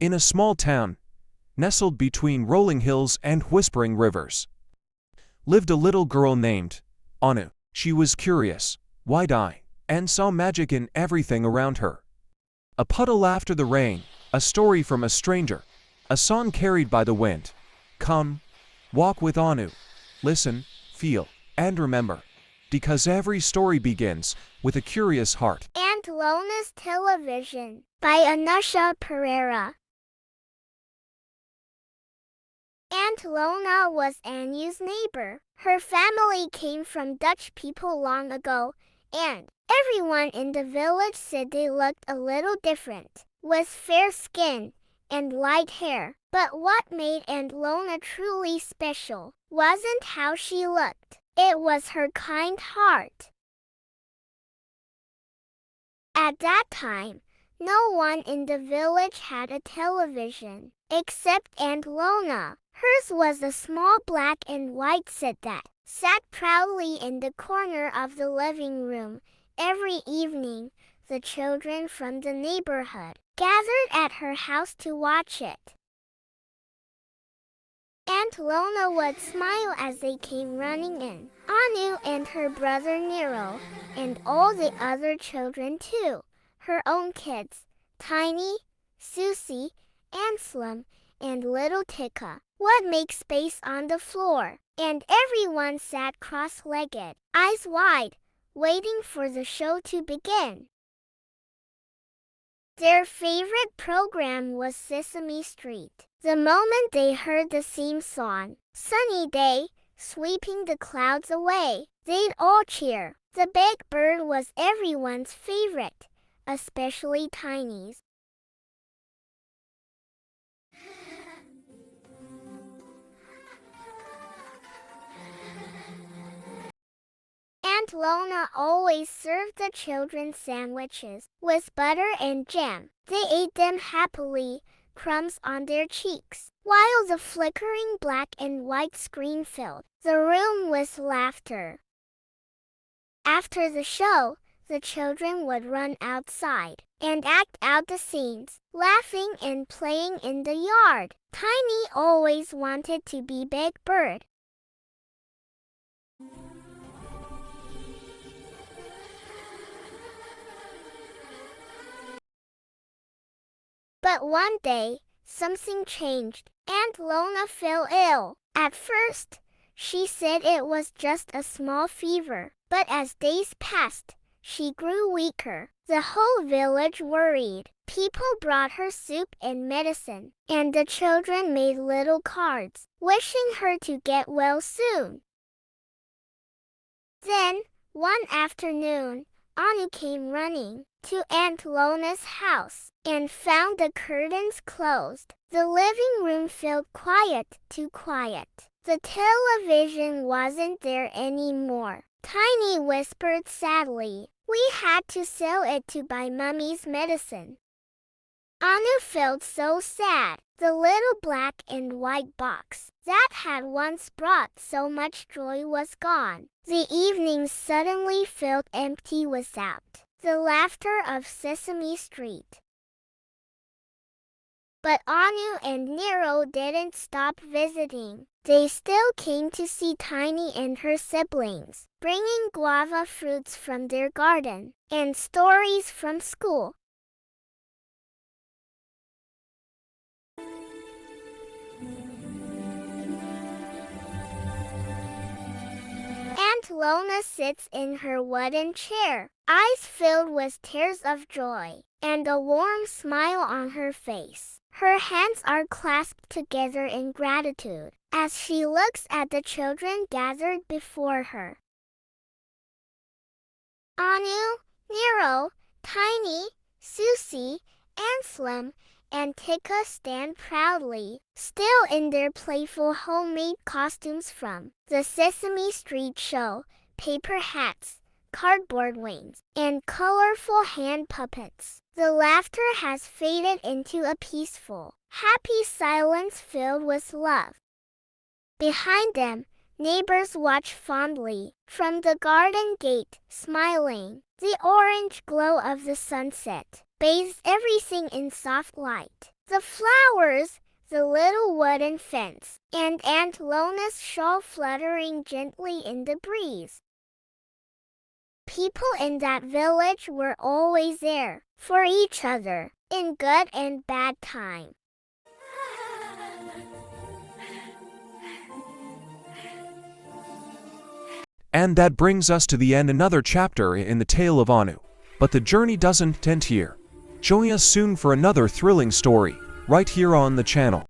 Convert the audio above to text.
In a small town, nestled between rolling hills and whispering rivers, lived a little girl named Anu. She was curious, wide-eyed, and saw magic in everything around her. A puddle after the rain, a story from a stranger, a song carried by the wind. Come, walk with Anu. Listen, feel, and remember, because every story begins with a curious heart. And Lonas Television by Anusha Pereira. Aunt Lona was Anu's neighbor. Her family came from Dutch people long ago, and everyone in the village said they looked a little different, with fair skin and light hair. But what made Aunt Lona truly special wasn't how she looked. It was her kind heart. At that time, no one in the village had a television, except Aunt Lona. Hers was a small black and white set that sat proudly in the corner of the living room. Every evening, the children from the neighborhood gathered at her house to watch it. Aunt Lona would smile as they came running in. Anu and her brother Nero, and all the other children too. Her own kids, Tiny, Susie, Anselm, and little Tika, would make space on the floor, and everyone sat cross-legged, eyes wide, waiting for the show to begin. Their favorite program was Sesame Street. The moment they heard the theme song, Sunny Day, sweeping the clouds away, they'd all cheer. The big bird was everyone's favorite, especially Tiny's. Aunt Lona always served the children sandwiches with butter and jam. They ate them happily, crumbs on their cheeks, while the flickering black and white screen filled the room with laughter. After the show, the children would run outside and act out the scenes, laughing and playing in the yard. Tiny always wanted to be Big Bird. But one day, something changed. Aunt Lona fell ill. At first, she said it was just a small fever, but as days passed, she grew weaker. The whole village worried. People brought her soup and medicine, and the children made little cards, wishing her to get well soon. Then, one afternoon, Anu came running to Aunt Lona's house and found the curtains closed. The living room felt quiet, too quiet. The television wasn't there anymore. Tiny whispered sadly, "We had to sell it to buy Mummy's medicine." Anu felt so sad. The little black and white box that had once brought so much joy was gone. The evenings suddenly felt empty without the laughter of Sesame Street. But Anu and Nero didn't stop visiting. They still came to see Tiny and her siblings, bringing guava fruits from their garden and stories from school. Aunt Lona sits in her wooden chair, eyes filled with tears of joy, and a warm smile on her face. Her hands are clasped together in gratitude as she looks at the children gathered before her. Anu, Nero, Tiny, Susie, Anselm, and Tika stand proudly, still in their playful homemade costumes from the Sesame Street show, paper hats, cardboard wings, and colorful hand puppets. The laughter has faded into a peaceful, happy silence filled with love. Behind them, neighbors watch fondly from the garden gate, smiling. The orange glow of the sunset bathes everything in soft light. The flowers, the little wooden fence, and Aunt Lona's shawl fluttering gently in the breeze. People in that village were always there, for each other, in good and bad time. And that brings us to the end, another chapter in the tale of Anu. But the journey doesn't end here. Join us soon for another thrilling story, right here on the channel.